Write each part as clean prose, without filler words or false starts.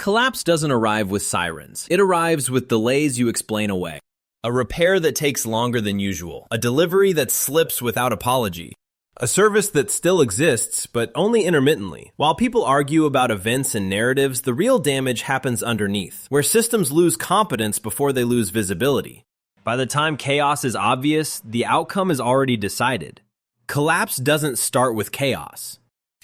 Collapse doesn't arrive with sirens. It arrives with delays you explain away. A repair that takes longer than usual. A delivery that slips without apology. A service that still exists, but only intermittently. While people argue about events and narratives, the real damage happens underneath, where systems lose competence before they lose visibility. By the time chaos is obvious, the outcome is already decided. Collapse doesn't start with chaos.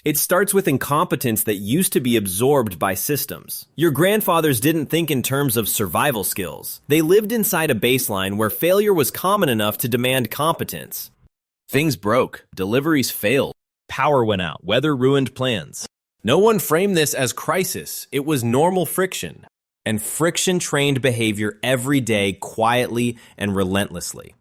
It starts with incompetence that used to be absorbed by systems. Your grandfathers didn't think in terms of survival skills. They lived inside a baseline where failure was common enough to demand competence. Things broke, deliveries failed, power went out, weather ruined plans. No one framed this as crisis. It was normal friction. And friction trained behavior every day quietly and relentlessly.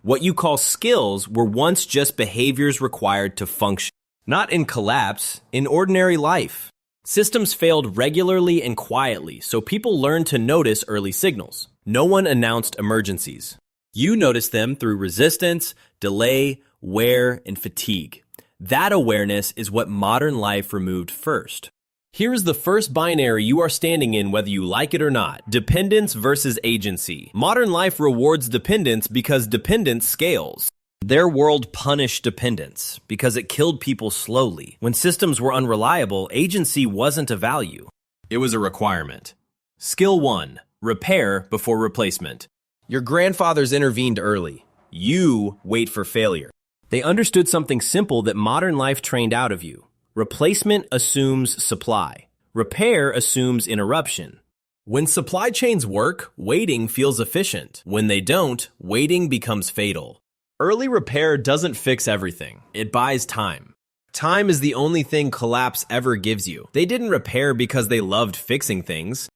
What you call skills were once just behaviors required to function. Not in collapse, in ordinary life. Systems failed regularly and quietly, so people learned to notice early signals. No one announced emergencies. You noticed them through resistance, delay, wear, and fatigue. That awareness is what modern life removed first. Here is the first binary you are standing in whether you like it or not. Dependence versus agency. Modern life rewards dependence because dependence scales. Their world punished dependence because it killed people slowly. When systems were unreliable, agency wasn't a value. It was a requirement. Skill 1. Repair before replacement. Your grandfathers intervened early. You wait for failure. They understood something simple that modern life trained out of you. Replacement assumes supply. Repair assumes interruption. When supply chains work, waiting feels efficient. When they don't, waiting becomes fatal. Early repair doesn't fix everything. It buys time. Time is the only thing collapse ever gives you. They didn't repair because they loved fixing things.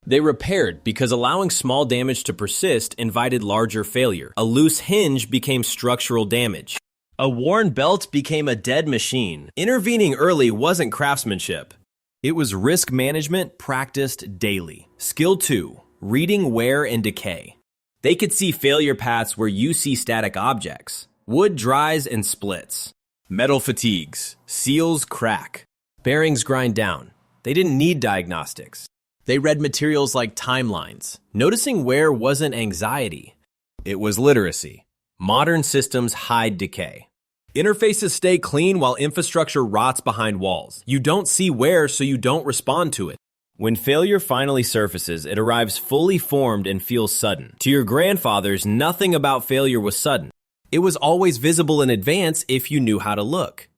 They repaired because allowing small damage to persist invited larger failure. A loose hinge became structural damage. A worn belt became a dead machine. Intervening early wasn't craftsmanship. It was risk management practiced daily. Skill 2. Reading wear and decay. They could see failure paths where you see static objects. Wood dries and splits. Metal fatigues. Seals crack. Bearings grind down. They didn't need diagnostics. They read materials like timelines. Noticing wear wasn't anxiety. It was literacy. Modern systems hide decay. Interfaces stay clean while infrastructure rots behind walls. You don't see wear, so you don't respond to it. When failure finally surfaces, it arrives fully formed and feels sudden. To your grandfathers, nothing about failure was sudden. It was always visible in advance if you knew how to look.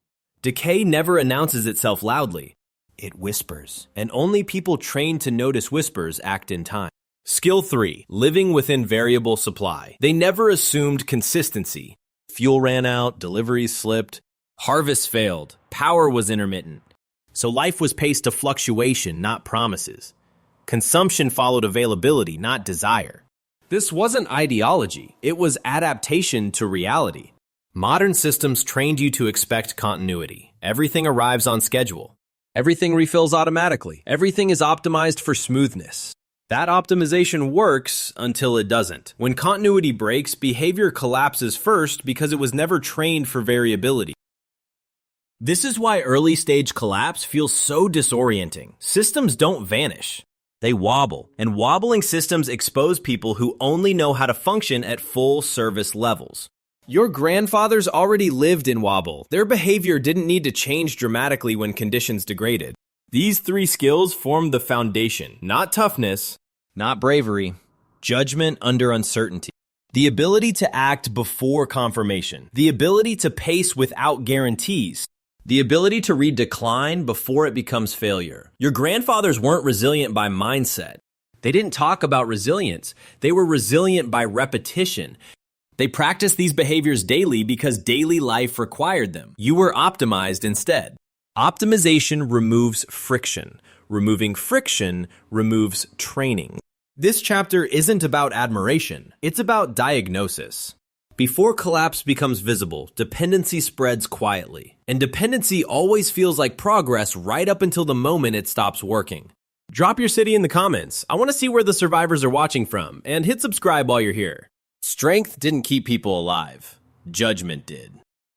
Decay never announces itself loudly. It whispers, and only people trained to notice whispers act in time. Skill 3. Living within variable supply. They never assumed consistency. Fuel ran out, deliveries slipped, harvests failed, power was intermittent. So life was paced to fluctuation, not promises. Consumption followed availability, not desire. This wasn't ideology. It was adaptation to reality. Modern systems trained you to expect continuity. Everything arrives on schedule. Everything refills automatically. Everything is optimized for smoothness. That optimization works until it doesn't. When continuity breaks, behavior collapses first because it was never trained for variability. This is why early-stage collapse feels so disorienting. Systems don't vanish. They wobble, and wobbling systems expose people who only know how to function at full service levels. Your grandfathers already lived in wobble. Their behavior didn't need to change dramatically when conditions degraded. These 3 skills form the foundation, not toughness, not bravery, judgment under uncertainty. The ability to act before confirmation. The ability to pace without guarantees. The ability to read decline before it becomes failure. Your grandfathers weren't resilient by mindset. They didn't talk about resilience. They were resilient by repetition. They practiced these behaviors daily because daily life required them. You were optimized instead. Optimization removes friction. Removing friction removes training. This chapter isn't about admiration. It's about diagnosis. Before collapse becomes visible, dependency spreads quietly. And dependency always feels like progress right up until the moment it stops working. Drop your city in the comments. I want to see where the survivors are watching from, and hit subscribe while you're here. Strength didn't keep people alive. Judgment did.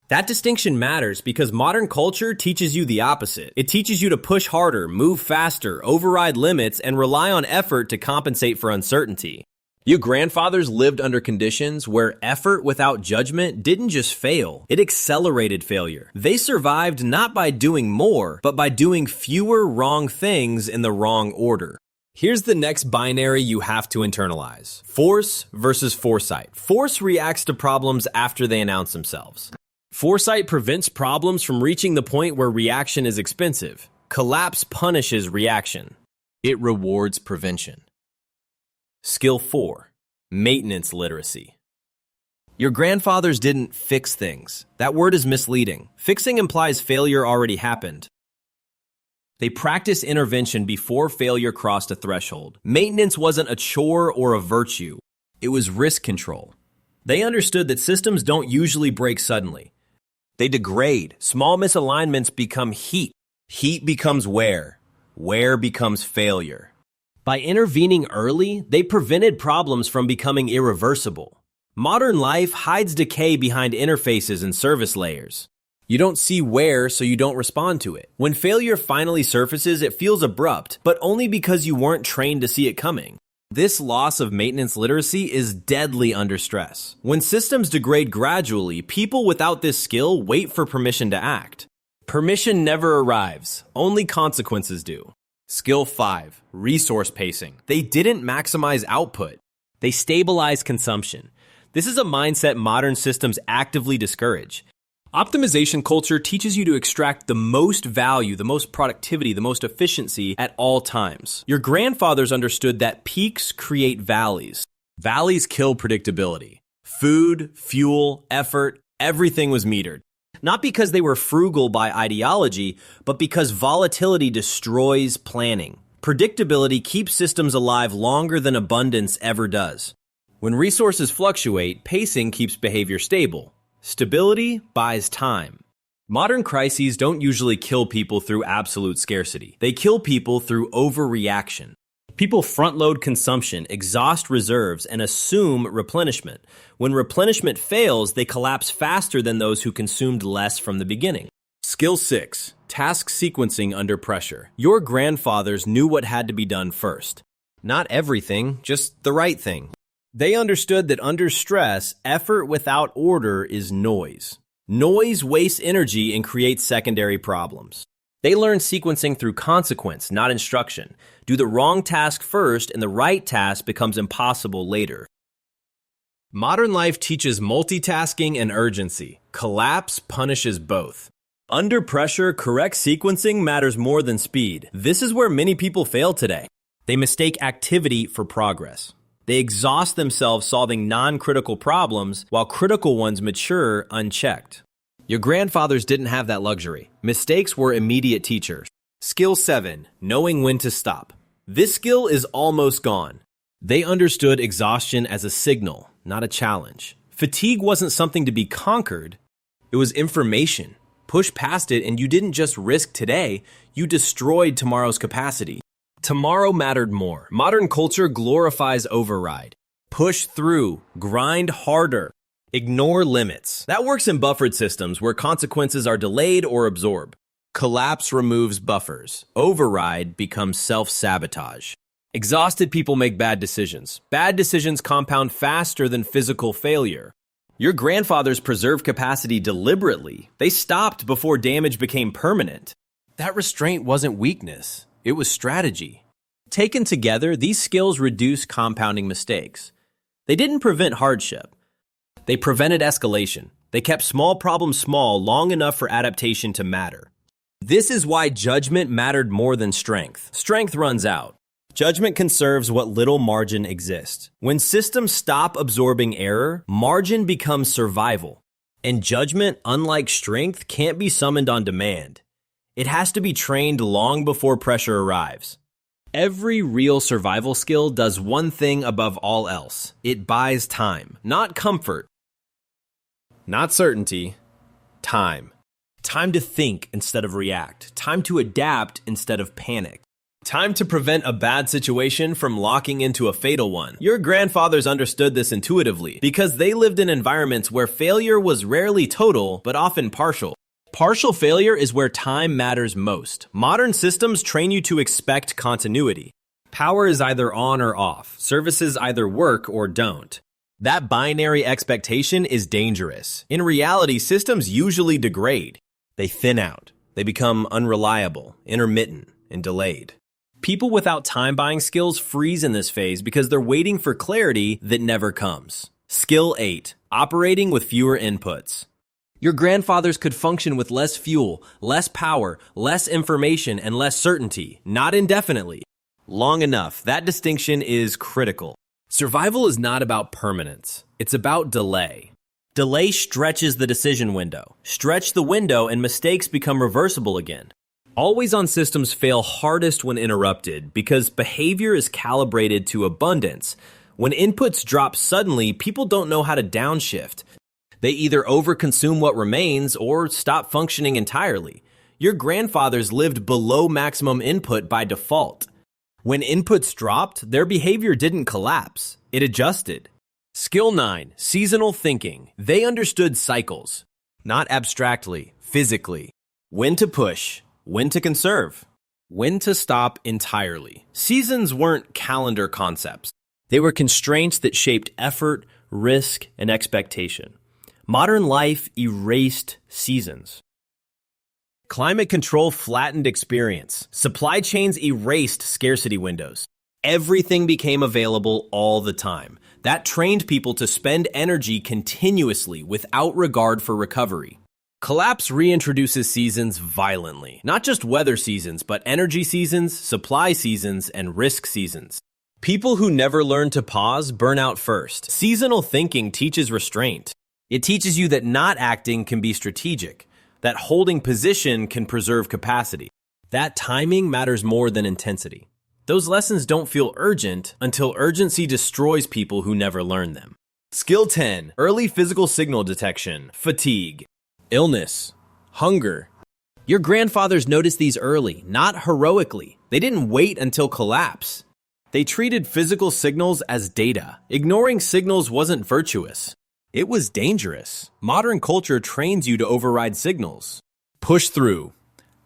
That distinction matters because modern culture teaches you the opposite. It teaches you to push harder, move faster, override limits, and rely on effort to compensate for uncertainty. Your grandfathers lived under conditions where effort without judgment didn't just fail, it accelerated failure. They survived not by doing more, but by doing fewer wrong things in the wrong order. Here's the next binary you have to internalize. Force versus foresight. Force reacts to problems after they announce themselves. Foresight prevents problems from reaching the point where reaction is expensive. Collapse punishes reaction. It rewards prevention. Skill 4. Maintenance literacy. Your grandfathers didn't fix things. That word is misleading. Fixing implies failure already happened. They practiced intervention before failure crossed a threshold. Maintenance wasn't a chore or a virtue. It was risk control. They understood that systems don't usually break suddenly. They degrade. Small misalignments become heat. Heat becomes wear. Wear becomes failure. By intervening early, they prevented problems from becoming irreversible. Modern life hides decay behind interfaces and service layers. You don't see wear, so you don't respond to it. When failure finally surfaces, it feels abrupt, but only because you weren't trained to see it coming. This loss of maintenance literacy is deadly under stress. When systems degrade gradually, people without this skill wait for permission to act. Permission never arrives, only consequences do. Skill 5. Resource pacing. They didn't maximize output. They stabilized consumption. This is a mindset modern systems actively discourage. Optimization culture teaches you to extract the most value, the most productivity, the most efficiency at all times. Your grandfathers understood that peaks create valleys. Valleys kill predictability. Food, fuel, effort, everything was metered. Not because they were frugal by ideology, but because volatility destroys planning. Predictability keeps systems alive longer than abundance ever does. When resources fluctuate, pacing keeps behavior stable. Stability buys time. Modern crises don't usually kill people through absolute scarcity. They kill people through overreaction. People front-load consumption, exhaust reserves, and assume replenishment. When replenishment fails, they collapse faster than those who consumed less from the beginning. Skill 6. Task sequencing under pressure. Your grandfathers knew what had to be done first. Not everything, just the right thing. They understood that under stress, effort without order is noise. Noise wastes energy and creates secondary problems. They learned sequencing through consequence, not instruction. Do the wrong task first, and the right task becomes impossible later. Modern life teaches multitasking and urgency. Collapse punishes both. Under pressure, correct sequencing matters more than speed. This is where many people fail today. They mistake activity for progress. They exhaust themselves solving non-critical problems while critical ones mature unchecked. Your grandfathers didn't have that luxury. Mistakes were immediate teachers. Skill 7. Knowing when to stop. This skill is almost gone. They understood exhaustion as a signal, not a challenge. Fatigue wasn't something to be conquered. It was information. Push past it and you didn't just risk today, you destroyed tomorrow's capacity. Tomorrow mattered more. Modern culture glorifies override. Push through, grind harder, ignore limits. That works in buffered systems where consequences are delayed or absorbed. Collapse removes buffers. Override becomes self-sabotage. Exhausted people make bad decisions. Bad decisions compound faster than physical failure. Your grandfathers preserved capacity deliberately. They stopped before damage became permanent. That restraint wasn't weakness. It was strategy. Taken together, these skills reduce compounding mistakes. They didn't prevent hardship. They prevented escalation. They kept small problems small long enough for adaptation to matter. This is why judgment mattered more than strength. Strength runs out. Judgment conserves what little margin exists. When systems stop absorbing error, margin becomes survival. And judgment, unlike strength, can't be summoned on demand. It has to be trained long before pressure arrives. Every real survival skill does one thing above all else. It buys time, not comfort, not certainty, time. Time to think instead of react. Time to adapt instead of panic. Time to prevent a bad situation from locking into a fatal one. Your grandfathers understood this intuitively because they lived in environments where failure was rarely total, but often partial. Partial failure is where time matters most. Modern systems train you to expect continuity. Power is either on or off. Services either work or don't. That binary expectation is dangerous. In reality, systems usually degrade. They thin out. They become unreliable, intermittent, and delayed. People without time-buying skills freeze in this phase because they're waiting for clarity that never comes. Skill 8. Operating with fewer inputs. Your grandfathers could function with less fuel, less power, less information, and less certainty, not indefinitely. Long enough. That distinction is critical. Survival is not about permanence. It's about delay. Delay stretches the decision window. Stretch the window and mistakes become reversible again. Always-on systems fail hardest when interrupted because behavior is calibrated to abundance. When inputs drop suddenly, people don't know how to downshift. They either overconsume what remains or stop functioning entirely. Your grandfathers lived below maximum input by default. When inputs dropped, their behavior didn't collapse. It adjusted. Skill 9. Seasonal thinking. They understood cycles. Not abstractly, physically. When to push. When to conserve. When to stop entirely. Seasons weren't calendar concepts. They were constraints that shaped effort, risk, and expectation. Modern life erased seasons. Climate control flattened experience. Supply chains erased scarcity windows. Everything became available all the time. That trained people to spend energy continuously without regard for recovery. Collapse reintroduces seasons violently. Not just weather seasons, but energy seasons, supply seasons, and risk seasons. People who never learn to pause burn out first. Seasonal thinking teaches restraint. It teaches you that not acting can be strategic, that holding position can preserve capacity, that timing matters more than intensity. Those lessons don't feel urgent until urgency destroys people who never learn them. Skill 10. Early physical signal detection. Fatigue. Illness, hunger. Your grandfathers noticed these early, not heroically. They didn't wait until collapse. They treated physical signals as data. Ignoring signals wasn't virtuous. It was dangerous. Modern culture trains you to override signals. Push through.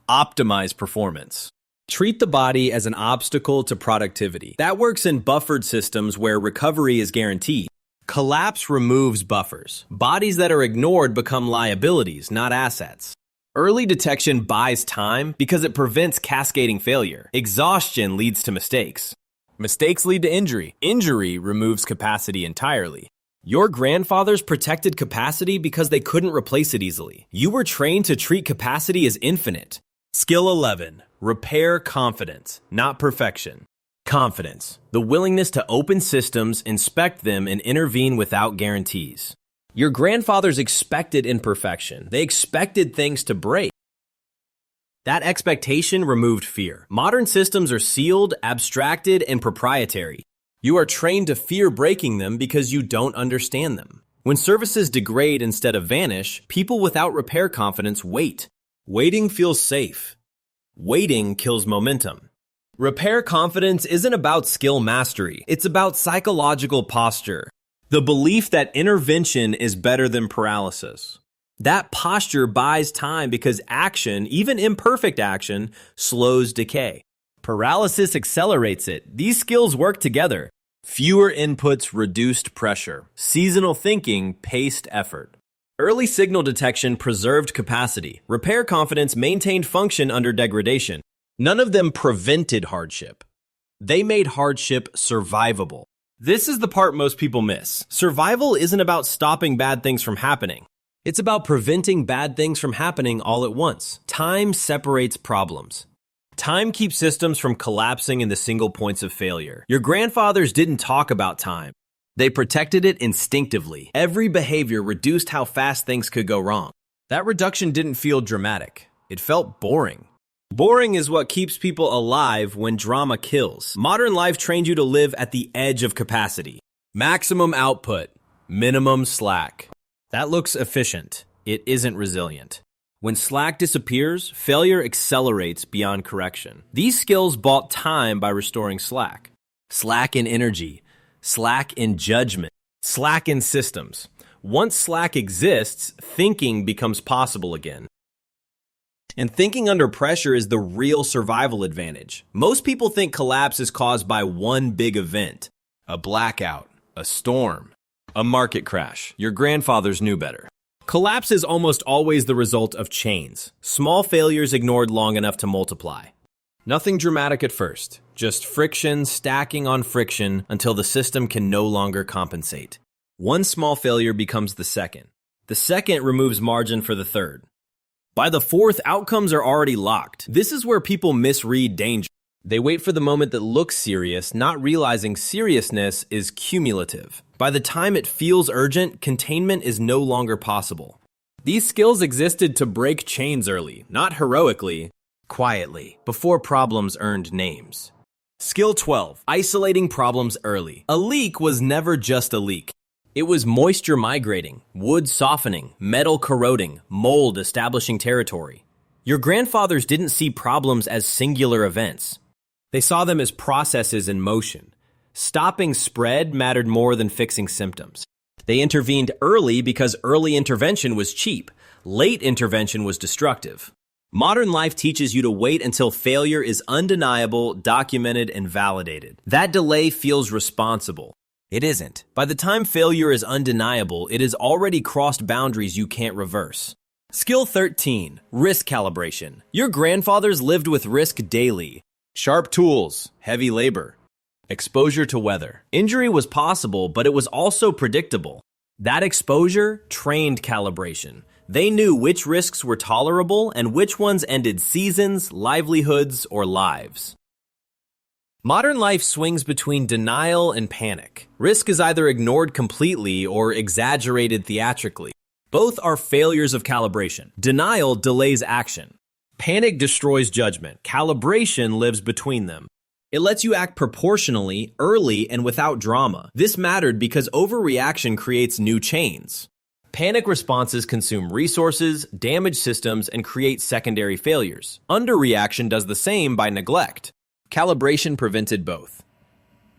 Optimize performance. Treat the body as an obstacle to productivity. That works in buffered systems where recovery is guaranteed. Collapse removes buffers. Bodies that are ignored become liabilities, not assets. Early detection buys time because it prevents cascading failure. Exhaustion leads to mistakes. Mistakes lead to injury. Injury removes capacity entirely. Your grandfathers protected capacity because they couldn't replace it easily. You were trained to treat capacity as infinite. Skill 11. Repair confidence, not perfection. Confidence, the willingness to open systems, inspect them, and intervene without guarantees. Your grandfathers expected imperfection. They expected things to break. That expectation removed fear. Modern systems are sealed, abstracted, and proprietary. You are trained to fear breaking them because you don't understand them. When services degrade instead of vanish, people without repair confidence wait. Waiting feels safe. Waiting kills momentum. Repair confidence isn't about skill mastery. It's about psychological posture. The belief that intervention is better than paralysis. That posture buys time because action, even imperfect action, slows decay. Paralysis accelerates it. These skills work together. Fewer inputs, reduced pressure. Seasonal thinking, paced effort. Early signal detection preserved capacity. Repair confidence maintained function under degradation. None of them prevented hardship. They made hardship survivable. This is the part most people miss. Survival isn't about stopping bad things from happening. It's about preventing bad things from happening all at once. Time separates problems. Time keeps systems from collapsing into single points of failure. Your grandfathers didn't talk about time. They protected it instinctively. Every behavior reduced how fast things could go wrong. That reduction didn't feel dramatic. It felt boring. Boring is what keeps people alive when drama kills. Modern life trained you to live at the edge of capacity. Maximum output, minimum slack. That looks efficient. It isn't resilient. When slack disappears, failure accelerates beyond correction. These skills bought time by restoring slack. Slack in energy, slack in judgment, slack in systems. Once slack exists, thinking becomes possible again. And thinking under pressure is the real survival advantage. Most people think collapse is caused by one big event: a blackout, a storm, a market crash. Your grandfathers knew better. Collapse is almost always the result of chains, small failures ignored long enough to multiply. Nothing dramatic at first, just friction stacking on friction until the system can no longer compensate. One small failure becomes the second. The second removes margin for the third. By the fourth, outcomes are already locked. This is where people misread danger. They wait for the moment that looks serious, not realizing seriousness is cumulative. By the time it feels urgent, containment is no longer possible. These skills existed to break chains early, not heroically, quietly, before problems earned names. Skill 12, isolating problems early. A leak was never just a leak. It was moisture migrating, wood softening, metal corroding, mold establishing territory. Your grandfathers didn't see problems as singular events. They saw them as processes in motion. Stopping spread mattered more than fixing symptoms. They intervened early because early intervention was cheap. Late intervention was destructive. Modern life teaches you to wait until failure is undeniable, documented, and validated. That delay feels responsible. It isn't. By the time failure is undeniable, it has already crossed boundaries you can't reverse. Skill 13, risk calibration. Your grandfathers lived with risk daily. Sharp tools, heavy labor, exposure to weather. Injury was possible, but it was also predictable. That exposure trained calibration. They knew which risks were tolerable and which ones ended seasons, livelihoods, or lives. Modern life swings between denial and panic. Risk is either ignored completely or exaggerated theatrically. Both are failures of calibration. Denial delays action. Panic destroys judgment. Calibration lives between them. It lets you act proportionally, early, and without drama. This mattered because overreaction creates new chains. Panic responses consume resources, damage systems, and create secondary failures. Underreaction does the same by neglect. Calibration prevented both.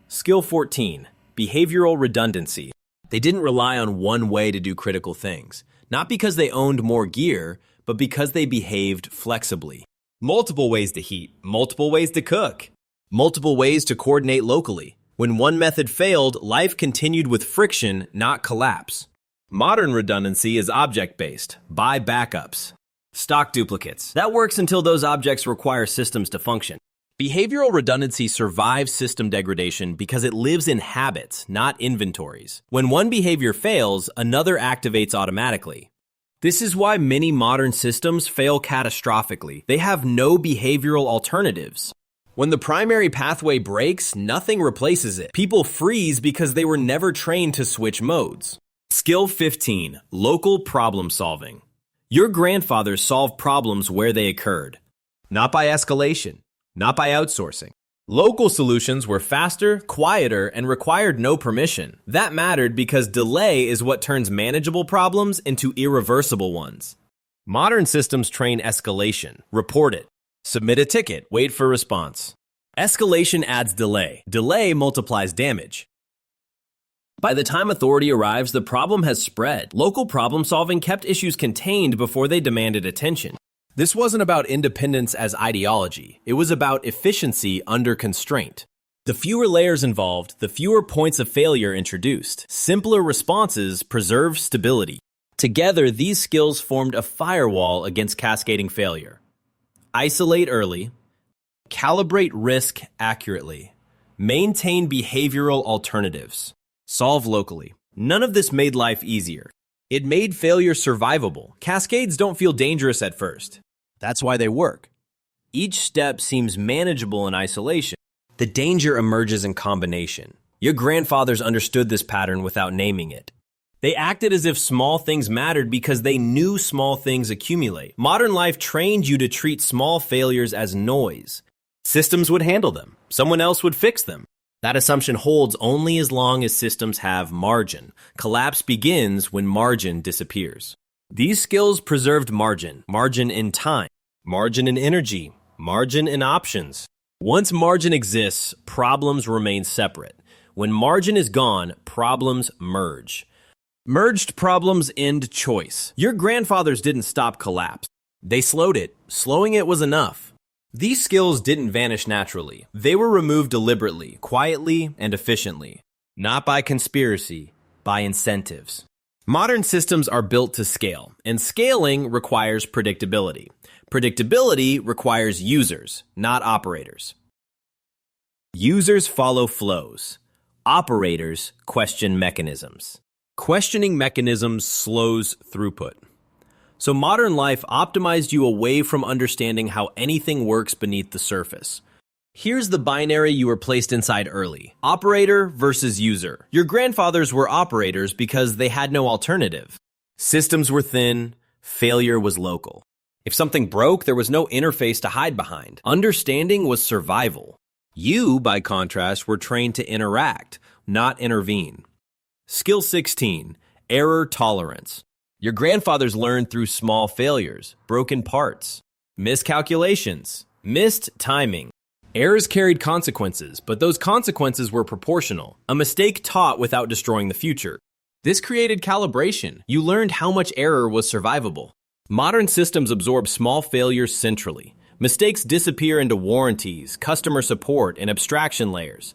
Skill 14, behavioral redundancy. They didn't rely on one way to do critical things, not because they owned more gear, but because they behaved flexibly. Multiple ways to heat, multiple ways to cook, multiple ways to coordinate locally. When one method failed, life continued with friction, not collapse. Modern redundancy is object-based. Buy backups. Stock duplicates. That works until those objects require systems to function. Behavioral redundancy survives system degradation because it lives in habits, not inventories. When one behavior fails, another activates automatically. This is why many modern systems fail catastrophically. They have no behavioral alternatives. When the primary pathway breaks, nothing replaces it. People freeze because they were never trained to switch modes. Skill 15, local problem solving. Your grandfathers solved problems where they occurred, not by escalation. Not by outsourcing. Local solutions were faster, quieter, and required no permission. That mattered because delay is what turns manageable problems into irreversible ones. Modern systems train escalation. Report it. Submit a ticket. Wait for response. Escalation adds delay. Delay multiplies damage. By the time authority arrives, the problem has spread. Local problem solving kept issues contained before they demanded attention. This wasn't about independence as ideology. It was about efficiency under constraint. The fewer layers involved, the fewer points of failure introduced. Simpler responses preserve stability. Together, these skills formed a firewall against cascading failure. Isolate early, calibrate risk accurately, maintain behavioral alternatives, solve locally. None of this made life easier. It made failure survivable. Cascades don't feel dangerous at first. That's why they work. Each step seems manageable in isolation. The danger emerges in combination. Your grandfathers understood this pattern without naming it. They acted as if small things mattered because they knew small things accumulate. Modern life trained you to treat small failures as noise. Systems would handle them. Someone else would fix them. That assumption holds only as long as systems have margin. Collapse begins when margin disappears. These skills preserved margin, margin in time, margin in energy, margin in options. Once margin exists, problems remain separate. When margin is gone, problems merge. Merged problems end choice. Your grandfathers didn't stop collapse. They slowed it. Slowing it was enough. These skills didn't vanish naturally. They were removed deliberately, quietly, and efficiently. Not by conspiracy, by incentives. Modern systems are built to scale, and scaling requires predictability. Predictability requires users, not operators. Users follow flows. Operators question mechanisms. Questioning mechanisms slows throughput. So modern life optimized you away from understanding how anything works beneath the surface. Here's the binary you were placed inside early. Operator versus user. Your grandfathers were operators because they had no alternative. Systems were thin, failure was local. If something broke, there was no interface to hide behind. Understanding was survival. You, by contrast, were trained to interact, not intervene. Skill 16, error tolerance. Your grandfathers learned through small failures, broken parts, miscalculations, missed timing. Errors carried consequences, but those consequences were proportional. A mistake taught without destroying the future. This created calibration. You learned how much error was survivable. Modern systems absorb small failures centrally. Mistakes disappear into warranties, customer support, and abstraction layers.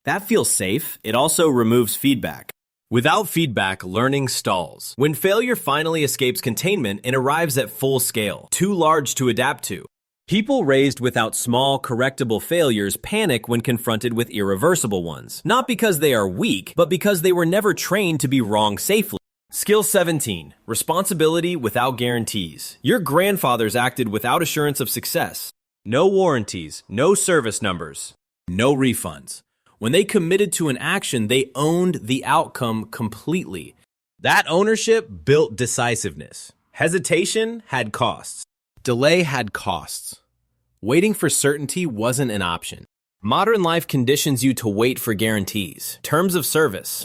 That feels safe. It also removes feedback. Without feedback, learning stalls. When failure finally escapes containment, it arrives at full scale, too large to adapt to. People raised without small, correctable failures panic when confronted with irreversible ones. Not because they are weak, but because they were never trained to be wrong safely. Skill 17, responsibility without guarantees. Your grandfathers acted without assurance of success. No warranties, no service numbers, no refunds. When they committed to an action, they owned the outcome completely. That ownership built decisiveness. Hesitation had costs. Delay had costs. Waiting for certainty wasn't an option. Modern life conditions you to wait for guarantees, terms of service,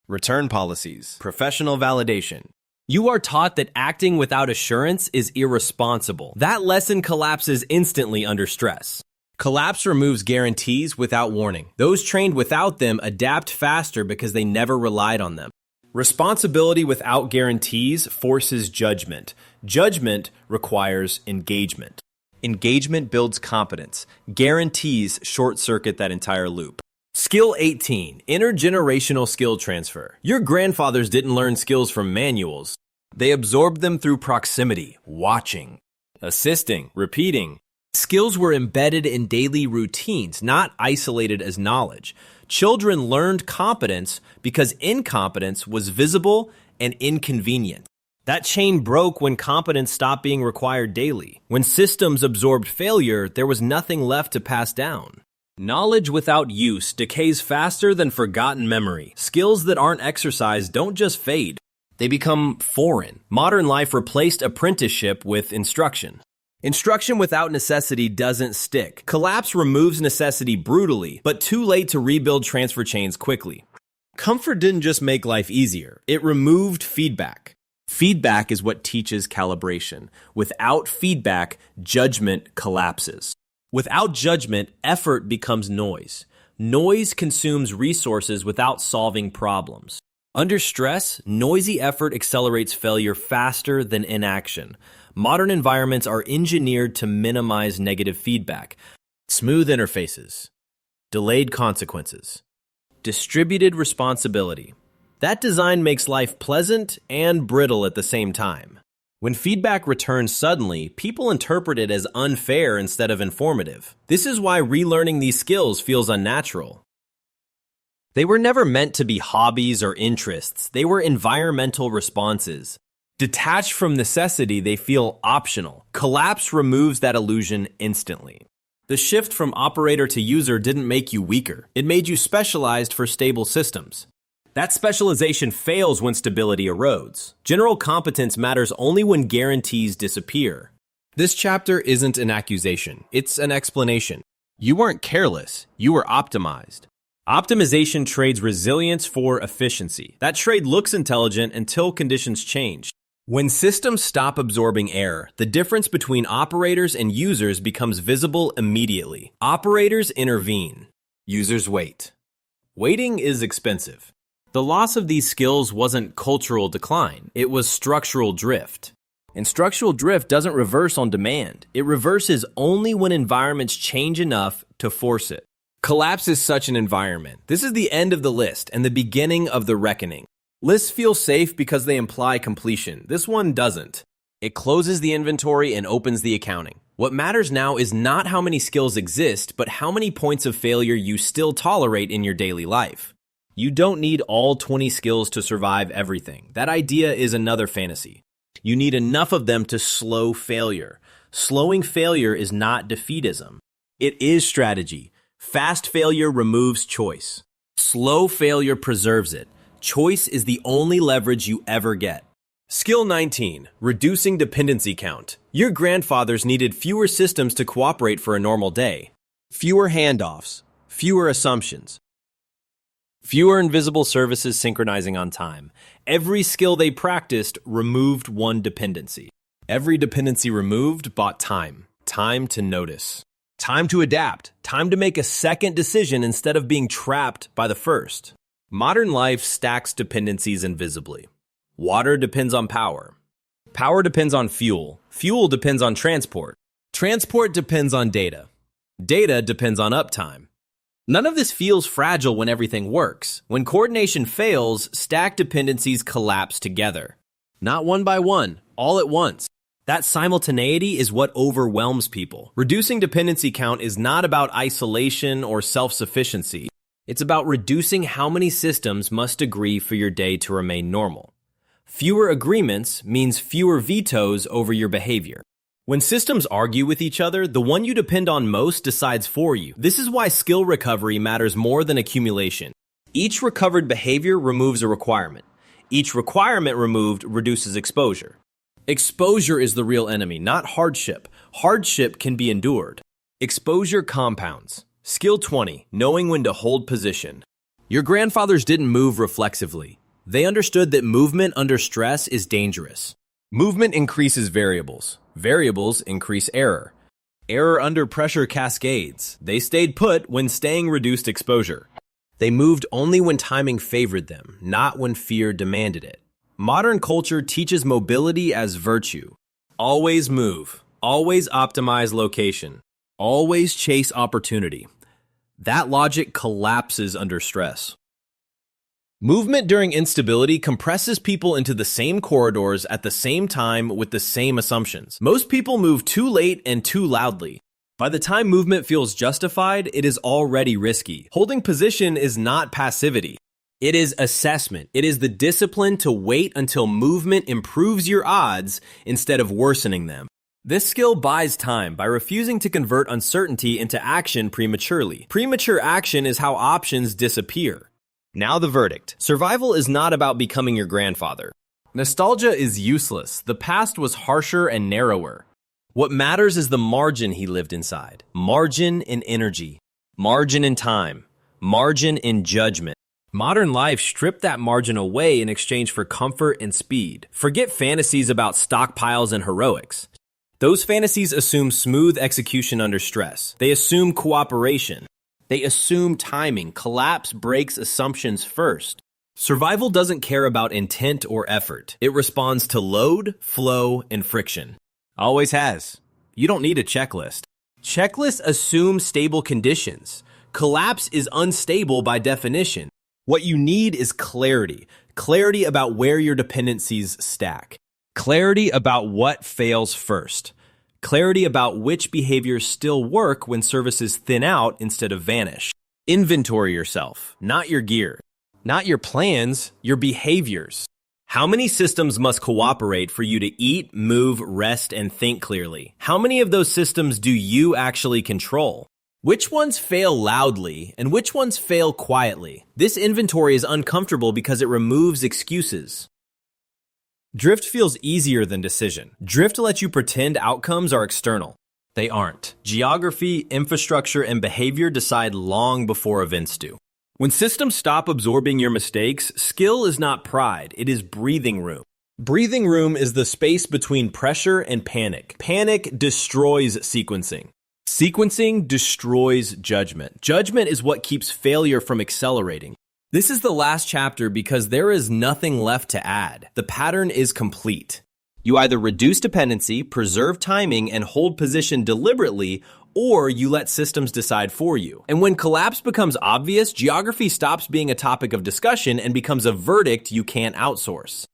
return policies, professional validation. You are taught that acting without assurance is irresponsible. That lesson collapses instantly under stress. Collapse removes guarantees without warning. Those trained without them adapt faster because they never relied on them. Responsibility without guarantees forces judgment. Judgment requires engagement. Engagement builds competence. Guarantees short-circuit that entire loop. Skill 18, intergenerational skill transfer. Your grandfathers didn't learn skills from manuals. They absorbed them through proximity, watching, assisting, repeating. Skills were embedded in daily routines, not isolated as knowledge. Children learned competence because incompetence was visible and inconvenient. That chain broke when competence stopped being required daily. When systems absorbed failure, there was nothing left to pass down. Knowledge without use decays faster than forgotten memory. Skills that aren't exercised don't just fade. They become foreign. Modern life replaced apprenticeship with instruction. Instruction without necessity doesn't stick. Collapse removes necessity brutally, but too late to rebuild transfer chains quickly. Comfort didn't just make life easier. It removed feedback. Feedback is what teaches calibration. Without feedback, judgment collapses. Without judgment, effort becomes noise. Noise consumes resources without solving problems. Under stress, noisy effort accelerates failure faster than inaction. Modern environments are engineered to minimize negative feedback. Smooth interfaces. Delayed consequences. Distributed responsibility. That design makes life pleasant and brittle at the same time. When feedback returns suddenly, people interpret it as unfair instead of informative. This is why relearning these skills feels unnatural. They were never meant to be hobbies or interests. They were environmental responses. Detached from necessity, they feel optional. Collapse removes that illusion instantly. The shift from operator to user didn't make you weaker. It made you specialized for stable systems. That specialization fails when stability erodes. General competence matters only when guarantees disappear. This chapter isn't an accusation. It's an explanation. You weren't careless. You were optimized. Optimization trades resilience for efficiency. That trade looks intelligent until conditions change. When systems stop absorbing error, the difference between operators and users becomes visible immediately. Operators intervene. Users wait. Waiting is expensive. The loss of these skills wasn't cultural decline, it was structural drift. And structural drift doesn't reverse on demand. It reverses only when environments change enough to force it. Collapse is such an environment. This is the end of the list and the beginning of the reckoning. Lists feel safe because they imply completion. This one doesn't. It closes the inventory and opens the accounting. What matters now is not how many skills exist, but how many points of failure you still tolerate in your daily life. You don't need all 20 skills to survive everything. That idea is another fantasy. You need enough of them to slow failure. Slowing failure is not defeatism. It is strategy. Fast failure removes choice. Slow failure preserves it. Choice is the only leverage you ever get. Skill 19, reducing dependency count. Your grandfathers needed fewer systems to cooperate for a normal day. Fewer handoffs, fewer assumptions, fewer invisible services synchronizing on time. Every skill they practiced removed one dependency. Every dependency removed bought time. Time to notice. Time to adapt. Time to make a second decision instead of being trapped by the first. Modern life stacks dependencies invisibly. Water depends on power. Power depends on fuel. Fuel depends on transport. Transport depends on data. Data depends on uptime. None of this feels fragile when everything works. When coordination fails, stacked dependencies collapse together. Not one by one, all at once. That simultaneity is what overwhelms people. Reducing dependency count is not about isolation or self-sufficiency. It's about reducing how many systems must agree for your day to remain normal. Fewer agreements means fewer vetoes over your behavior. When systems argue with each other, the one you depend on most decides for you. This is why skill recovery matters more than accumulation. Each recovered behavior removes a requirement. Each requirement removed reduces exposure. Exposure is the real enemy, not hardship. Hardship can be endured. Exposure compounds. Skill 20, knowing when to hold position. Your grandfathers didn't move reflexively. They understood that movement under stress is dangerous. Movement increases variables. Variables increase error. Error under pressure cascades. They stayed put when staying reduced exposure. They moved only when timing favored them, not when fear demanded it. Modern culture teaches mobility as virtue. Always move. Always optimize location. Always chase opportunity. That logic collapses under stress. Movement during instability compresses people into the same corridors at the same time with the same assumptions. Most people move too late and too loudly. By the time movement feels justified, it is already risky. Holding position is not passivity. It is assessment. It is the discipline to wait until movement improves your odds instead of worsening them. This skill buys time by refusing to convert uncertainty into action prematurely. Premature action is how options disappear. Now the verdict. Survival is not about becoming your grandfather. Nostalgia is useless. The past was harsher and narrower. What matters is the margin he lived inside. Margin in energy. Margin in time. Margin in judgment. Modern life stripped that margin away in exchange for comfort and speed. Forget fantasies about stockpiles and heroics. Those fantasies assume smooth execution under stress. They assume cooperation. They assume timing. Collapse breaks assumptions first. Survival doesn't care about intent or effort. It responds to load, flow, and friction. Always has. You don't need a checklist. Checklists assume stable conditions. Collapse is unstable by definition. What you need is clarity. Clarity about where your dependencies stack. Clarity about what fails first. Clarity about which behaviors still work when services thin out instead of vanish. Inventory yourself, not your gear. Not your plans, your behaviors. How many systems must cooperate for you to eat, move, rest, and think clearly? How many of those systems do you actually control? Which ones fail loudly and which ones fail quietly? This inventory is uncomfortable because it removes excuses. Drift feels easier than decision. Drift lets you pretend outcomes are external. They aren't. Geography, infrastructure, and behavior decide long before events do. When systems stop absorbing your mistakes, skill is not pride, it is breathing room. Breathing room is the space between pressure and panic. Panic destroys sequencing. Sequencing destroys judgment. Judgment is what keeps failure from accelerating. This is the last chapter because there is nothing left to add. The pattern is complete. You either reduce dependency, preserve timing, and hold position deliberately, or you let systems decide for you. And when collapse becomes obvious, geography stops being a topic of discussion and becomes a verdict you can't outsource.